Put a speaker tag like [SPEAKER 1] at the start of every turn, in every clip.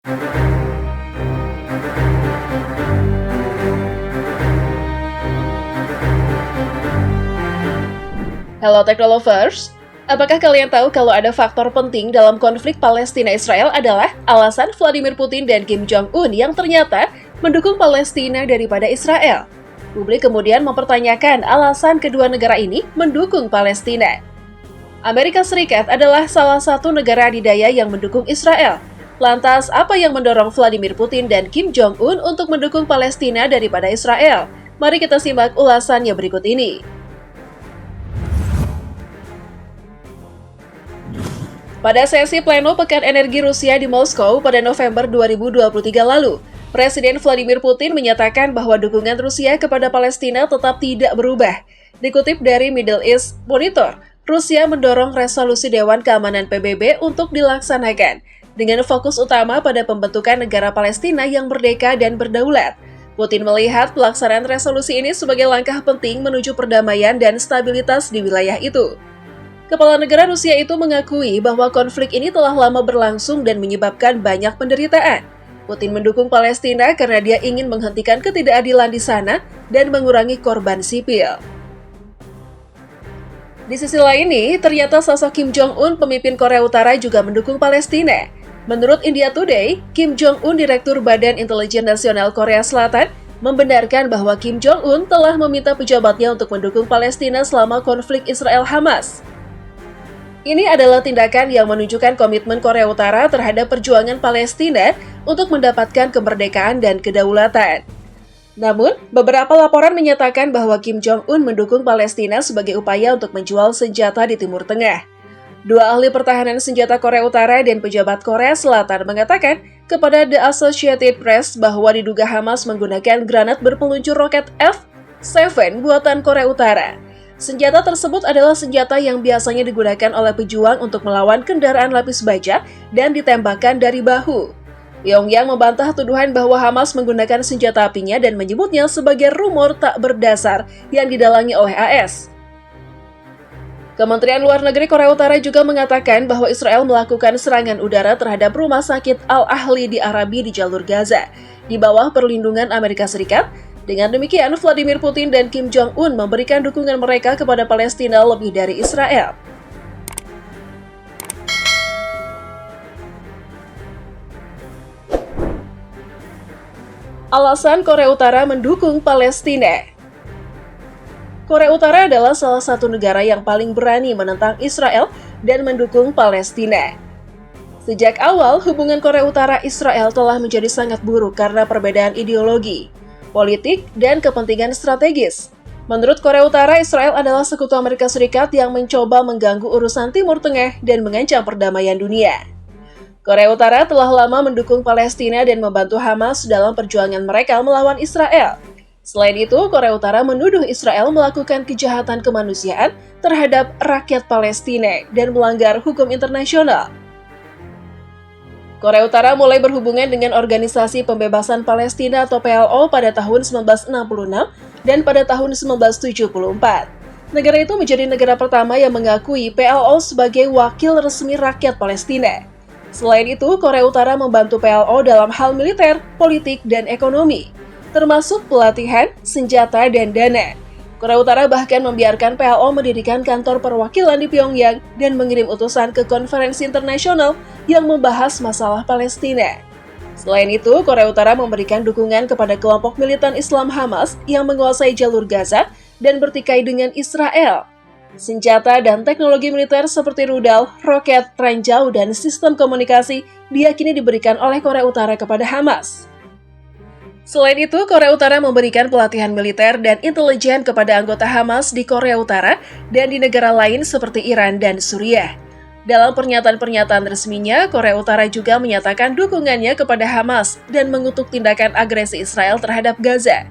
[SPEAKER 1] Hello Technolovers, apakah kalian tahu kalau ada faktor penting dalam konflik Palestina-Israel adalah alasan Vladimir Putin dan Kim Jong-un yang ternyata mendukung Palestina daripada Israel? Publik kemudian mempertanyakan alasan kedua negara ini mendukung Palestina. Amerika Serikat adalah salah satu negara adidaya yang mendukung Israel. Lantas, apa yang mendorong Vladimir Putin dan Kim Jong-un untuk mendukung Palestina daripada Israel? Mari kita simak ulasannya berikut ini. Pada sesi pleno Pekan Energi Rusia di Moskow pada November 2023 lalu, Presiden Vladimir Putin menyatakan bahwa dukungan Rusia kepada Palestina tetap tidak berubah. Dikutip dari Middle East Monitor, Rusia mendorong resolusi Dewan Keamanan PBB untuk dilaksanakan, dengan fokus utama pada pembentukan negara Palestina yang merdeka dan berdaulat. Putin melihat pelaksanaan resolusi ini sebagai langkah penting menuju perdamaian dan stabilitas di wilayah itu. Kepala negara Rusia itu mengakui bahwa konflik ini telah lama berlangsung dan menyebabkan banyak penderitaan. Putin mendukung Palestina karena dia ingin menghentikan ketidakadilan di sana dan mengurangi korban sipil. Di sisi lain ternyata sosok Kim Jong-un, pemimpin Korea Utara, juga mendukung Palestina. Menurut India Today, Kim Jong-un, Direktur Badan Intelijen Nasional Korea Selatan, membenarkan bahwa Kim Jong-un telah meminta pejabatnya untuk mendukung Palestina selama konflik Israel-Hamas. Ini adalah tindakan yang menunjukkan komitmen Korea Utara terhadap perjuangan Palestina untuk mendapatkan kemerdekaan dan kedaulatan. Namun, beberapa laporan menyatakan bahwa Kim Jong-un mendukung Palestina sebagai upaya untuk menjual senjata di Timur Tengah. Dua ahli pertahanan senjata Korea Utara dan pejabat Korea Selatan mengatakan kepada The Associated Press bahwa diduga Hamas menggunakan granat berpeluncur roket F-7 buatan Korea Utara. Senjata tersebut adalah senjata yang biasanya digunakan oleh pejuang untuk melawan kendaraan lapis baja dan ditembakkan dari bahu. Pyongyang membantah tuduhan bahwa Hamas menggunakan senjata apinya dan menyebutnya sebagai rumor tak berdasar yang didalangi oleh AS. Kementerian Luar Negeri Korea Utara juga mengatakan bahwa Israel melakukan serangan udara terhadap rumah sakit Al-Ahli di Arabi di jalur Gaza, di bawah perlindungan Amerika Serikat. Dengan demikian, Vladimir Putin dan Kim Jong-un memberikan dukungan mereka kepada Palestina lebih dari Israel. Alasan Korea Utara mendukung Palestina. Korea Utara adalah salah satu negara yang paling berani menentang Israel dan mendukung Palestina. Sejak awal, hubungan Korea Utara-Israel telah menjadi sangat buruk karena perbedaan ideologi, politik, dan kepentingan strategis. Menurut Korea Utara, Israel adalah sekutu Amerika Serikat yang mencoba mengganggu urusan Timur Tengah dan mengancam perdamaian dunia. Korea Utara telah lama mendukung Palestina dan membantu Hamas dalam perjuangan mereka melawan Israel. Selain itu, Korea Utara menuduh Israel melakukan kejahatan kemanusiaan terhadap rakyat Palestina dan melanggar hukum internasional. Korea Utara mulai berhubungan dengan Organisasi Pembebasan Palestina atau PLO pada tahun 1966 dan pada tahun 1974. Negara itu menjadi negara pertama yang mengakui PLO sebagai wakil resmi rakyat Palestina. Selain itu, Korea Utara membantu PLO dalam hal militer, politik, dan ekonomi, termasuk pelatihan, senjata, dan dana. Korea Utara bahkan membiarkan PLO mendirikan kantor perwakilan di Pyongyang dan mengirim utusan ke konferensi internasional yang membahas masalah Palestina. Selain itu, Korea Utara memberikan dukungan kepada kelompok militan Islam Hamas yang menguasai jalur Gaza dan bertikai dengan Israel. Senjata dan teknologi militer seperti rudal, roket, ranjau, dan sistem komunikasi diyakini diberikan oleh Korea Utara kepada Hamas. Selain itu, Korea Utara memberikan pelatihan militer dan intelijen kepada anggota Hamas di Korea Utara dan di negara lain seperti Iran dan Suriah. Dalam pernyataan-pernyataan resminya, Korea Utara juga menyatakan dukungannya kepada Hamas dan mengutuk tindakan agresi Israel terhadap Gaza.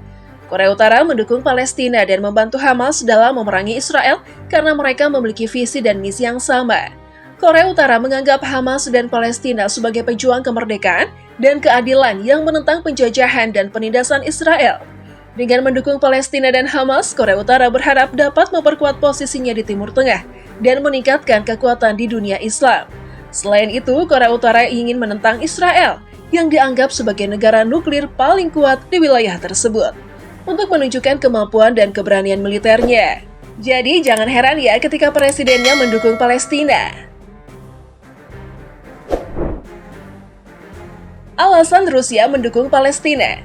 [SPEAKER 1] Korea Utara mendukung Palestina dan membantu Hamas dalam memerangi Israel karena mereka memiliki visi dan misi yang sama. Korea Utara menganggap Hamas dan Palestina sebagai pejuang kemerdekaan dan keadilan yang menentang penjajahan dan penindasan Israel. Dengan mendukung Palestina dan Hamas, Korea Utara berharap dapat memperkuat posisinya di Timur Tengah dan meningkatkan kekuatan di dunia Islam. Selain itu, Korea Utara ingin menentang Israel yang dianggap sebagai negara nuklir paling kuat di wilayah tersebut, untuk menunjukkan kemampuan dan keberanian militernya. Jadi jangan heran ya ketika presidennya mendukung Palestina. Alasan Rusia mendukung Palestina.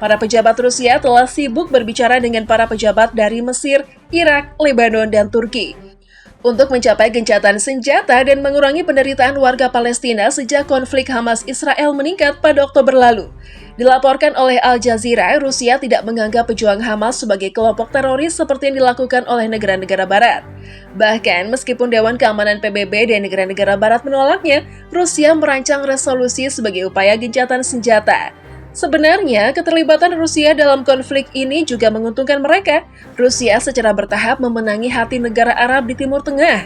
[SPEAKER 1] Para pejabat Rusia telah sibuk berbicara dengan para pejabat dari Mesir, Irak, Lebanon, dan Turki untuk mencapai gencatan senjata dan mengurangi penderitaan warga Palestina sejak konflik Hamas-Israel meningkat pada Oktober lalu. Dilaporkan oleh Al Jazeera, Rusia tidak menganggap pejuang Hamas sebagai kelompok teroris seperti yang dilakukan oleh negara-negara Barat. Bahkan, meskipun Dewan Keamanan PBB dan negara-negara Barat menolaknya, Rusia merancang resolusi sebagai upaya gencatan senjata. Sebenarnya, keterlibatan Rusia dalam konflik ini juga menguntungkan mereka. Rusia secara bertahap memenangi hati negara Arab di Timur Tengah,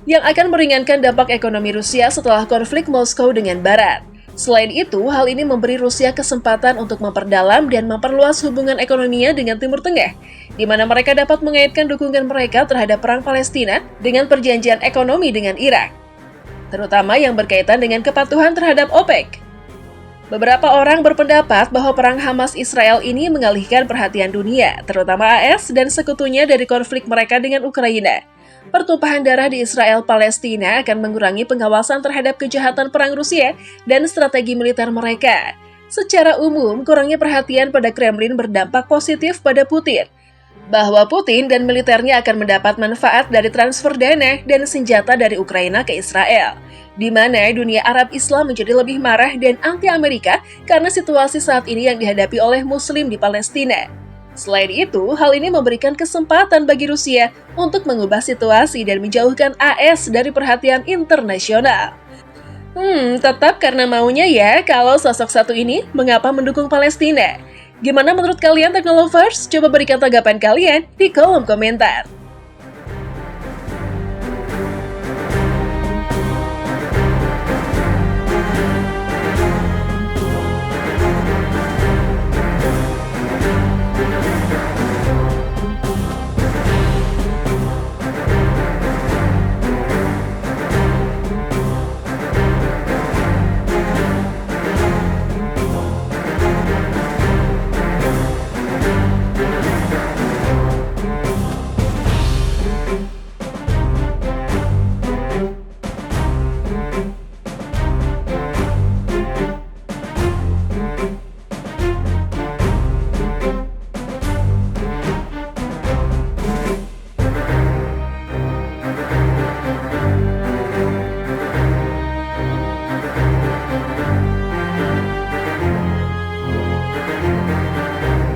[SPEAKER 1] yang akan meringankan dampak ekonomi Rusia setelah konflik Moskow dengan Barat. Selain itu, hal ini memberi Rusia kesempatan untuk memperdalam dan memperluas hubungan ekonominya dengan Timur Tengah, di mana mereka dapat mengaitkan dukungan mereka terhadap perang Palestina dengan perjanjian ekonomi dengan Irak, terutama yang berkaitan dengan kepatuhan terhadap OPEC. Beberapa orang berpendapat bahwa perang Hamas-Israel ini mengalihkan perhatian dunia, terutama AS dan sekutunya dari konflik mereka dengan Ukraina. Pertumpahan darah di Israel-Palestina akan mengurangi pengawasan terhadap kejahatan perang Rusia dan strategi militer mereka. Secara umum, kurangnya perhatian pada Kremlin berdampak positif pada Putin, bahwa Putin dan militernya akan mendapat manfaat dari transfer dana dan senjata dari Ukraina ke Israel, di mana dunia Arab Islam menjadi lebih marah dan anti-Amerika karena situasi saat ini yang dihadapi oleh Muslim di Palestina. Selain itu, hal ini memberikan kesempatan bagi Rusia untuk mengubah situasi dan menjauhkan AS dari perhatian internasional. Tetap karena maunya ya kalau sosok satu ini mengapa mendukung Palestina. Gimana menurut kalian Teknolovers? Coba berikan tanggapan kalian di kolom komentar.